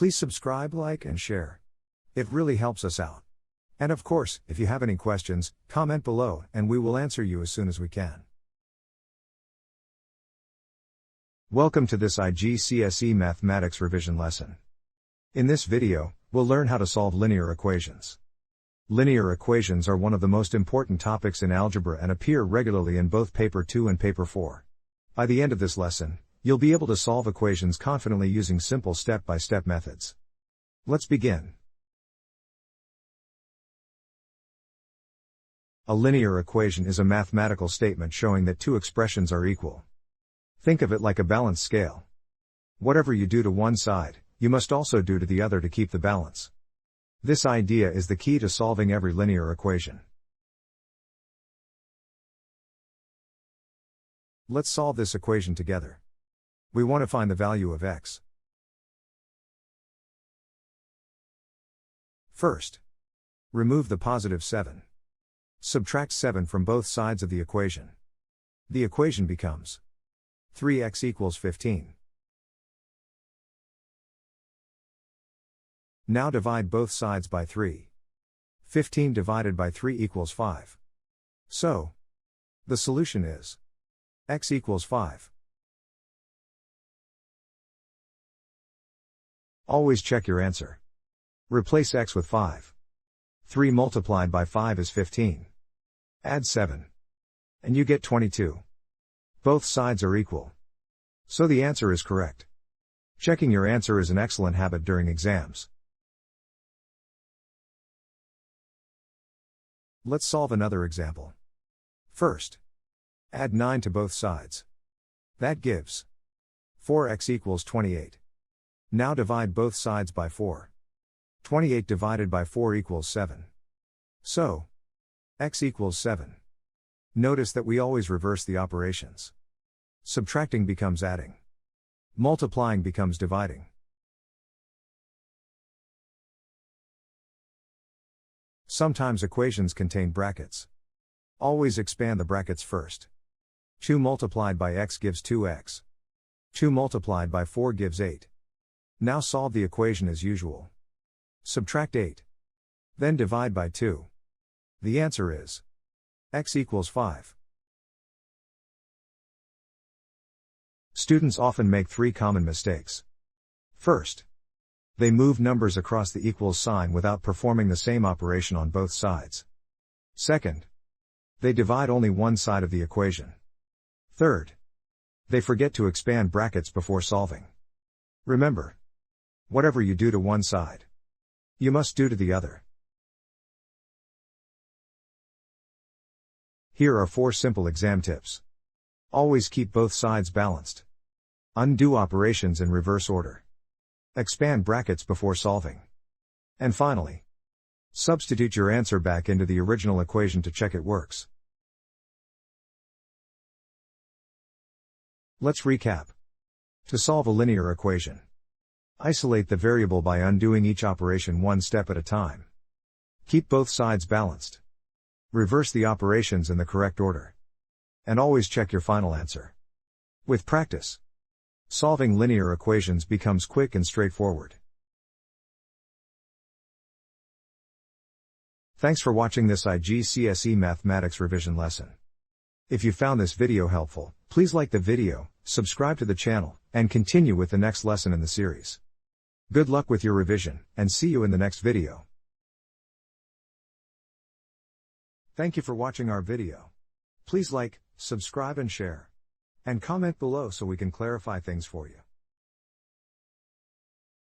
Please subscribe, like, and share. It really helps us out. And of course, if you have any questions, comment below and we will answer you as soon as we can. Welcome to this IGCSE Mathematics revision lesson. In this video, we'll learn how to solve linear equations. Linear equations are one of the most important topics in algebra and appear regularly in both Paper 2 and Paper 4. By the end of this lesson, you'll be able to solve equations confidently using simple step-by-step methods. Let's begin. A linear equation is a mathematical statement showing that two expressions are equal. Think of it like a balanced scale. Whatever you do to one side, you must also do to the other to keep the balance. This idea is the key to solving every linear equation. Let's solve this equation together. We want to find the value of x. First, remove the positive 7. Subtract 7 from both sides of the equation. The equation becomes 3x equals 15. Now divide both sides by 3. 15 divided by 3 equals 5. So, the solution is x equals 5. Always check your answer. Replace x with 5. 3 multiplied by 5 is 15. Add 7. And you get 22. Both sides are equal. So the answer is correct. Checking your answer is an excellent habit during exams. Let's solve another example. First, add 9 to both sides. That gives 4x equals 28. Now divide both sides by 4. 28 divided by 4 equals 7. So, x equals 7. Notice that we always reverse the operations. Subtracting becomes adding. Multiplying becomes dividing. Sometimes equations contain brackets. Always expand the brackets first. 2 multiplied by x gives 2x. 2 multiplied by 4 gives 8. Now solve the equation as usual. Subtract 8. Then divide by 2. The answer is x equals 5. Students often make 3 common mistakes. First, they move numbers across the equals sign without performing the same operation on both sides. Second, they divide only one side of the equation. Third, they forget to expand brackets before solving. Remember, whatever you do to one side, you must do to the other. Here are 4 simple exam tips. Always keep both sides balanced. Undo operations in reverse order. Expand brackets before solving. And finally, substitute your answer back into the original equation to check it works. Let's recap. To solve a linear equation, isolate the variable by undoing each operation one step at a time. Keep both sides balanced. Reverse the operations in the correct order. And always check your final answer. With practice, solving linear equations becomes quick and straightforward. Thanks for watching this IGCSE Mathematics revision lesson. If you found this video helpful, please like the video, subscribe to the channel, and continue with the next lesson in the series. Good luck with your revision, and see you in the next video. Thank you for watching our video. Please like, subscribe and share. And comment below so we can clarify things for you.